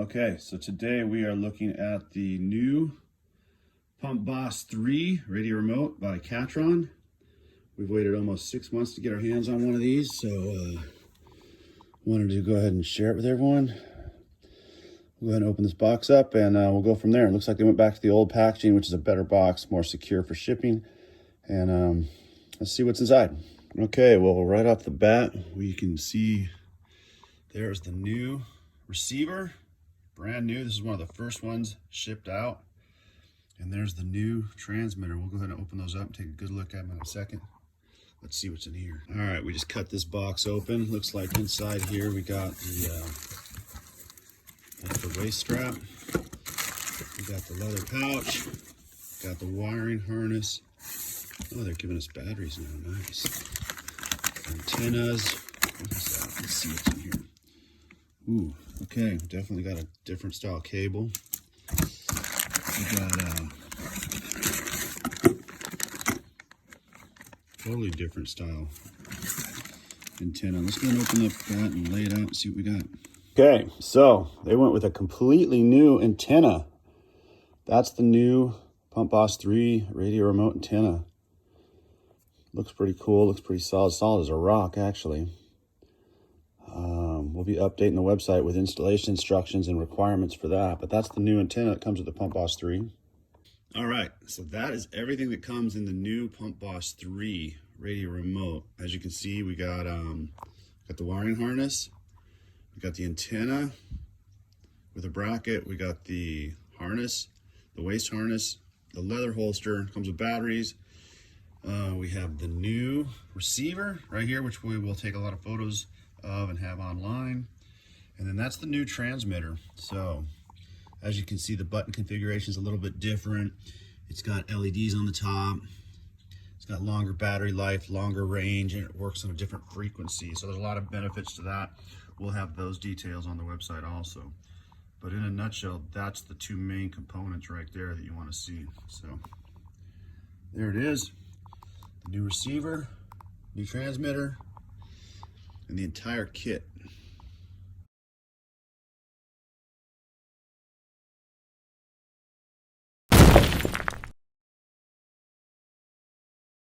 Okay, so today we are looking at the new PBIIIS 3 radio remote by Cattron. We've waited almost 6 months to get our hands on one of these, so wanted to go ahead and share it with everyone. We'll go ahead and open this box up and we'll go from there. It looks like they went back to the old packaging, which is a better box, more secure for shipping. And let's see what's inside. Okay, well, right off the bat, we can see there's the new receiver. Brand new. This is one of the first ones shipped out. And there's the new transmitter. We'll go ahead and open those up and take a good look at them in a second. Let's see what's in here. All right, we just cut this box open. Looks like inside here we got the that's the waist strap. We got the leather pouch. Got the wiring harness. Oh, they're giving us batteries now. Nice. Antennas. What is that? Let's see what's in here. Ooh, okay, definitely got a different style cable. We got a totally different style antenna. Let's go and open up that and lay it out and see what we got. Okay, so they went with a completely new antenna. That's the new PBIIIS 3 radio remote antenna. Looks pretty cool, looks pretty solid. Solid as a rock, actually. We'll be updating the website with installation instructions and requirements for that, but that's the new antenna that comes with the PBIIIS 3. All right, so that is everything that comes in the new PBIIIS 3 radio remote. As you can see, we got the wiring harness, we got the antenna with a bracket, we got the harness, the waist harness, the leather holster, comes with batteries. We have the new receiver right here, which we will take a lot of photos of and have online. And then that's the new transmitter. So as you can see, the button configuration is a little bit different. It's got LEDs on the top. It's got longer battery life, longer range, and it works on a different frequency. So there's a lot of benefits to that. We'll have those details on the website also. But in a nutshell, that's the two main components right there that you want to see. So there it is. The new receiver, new transmitter, and the entire kit.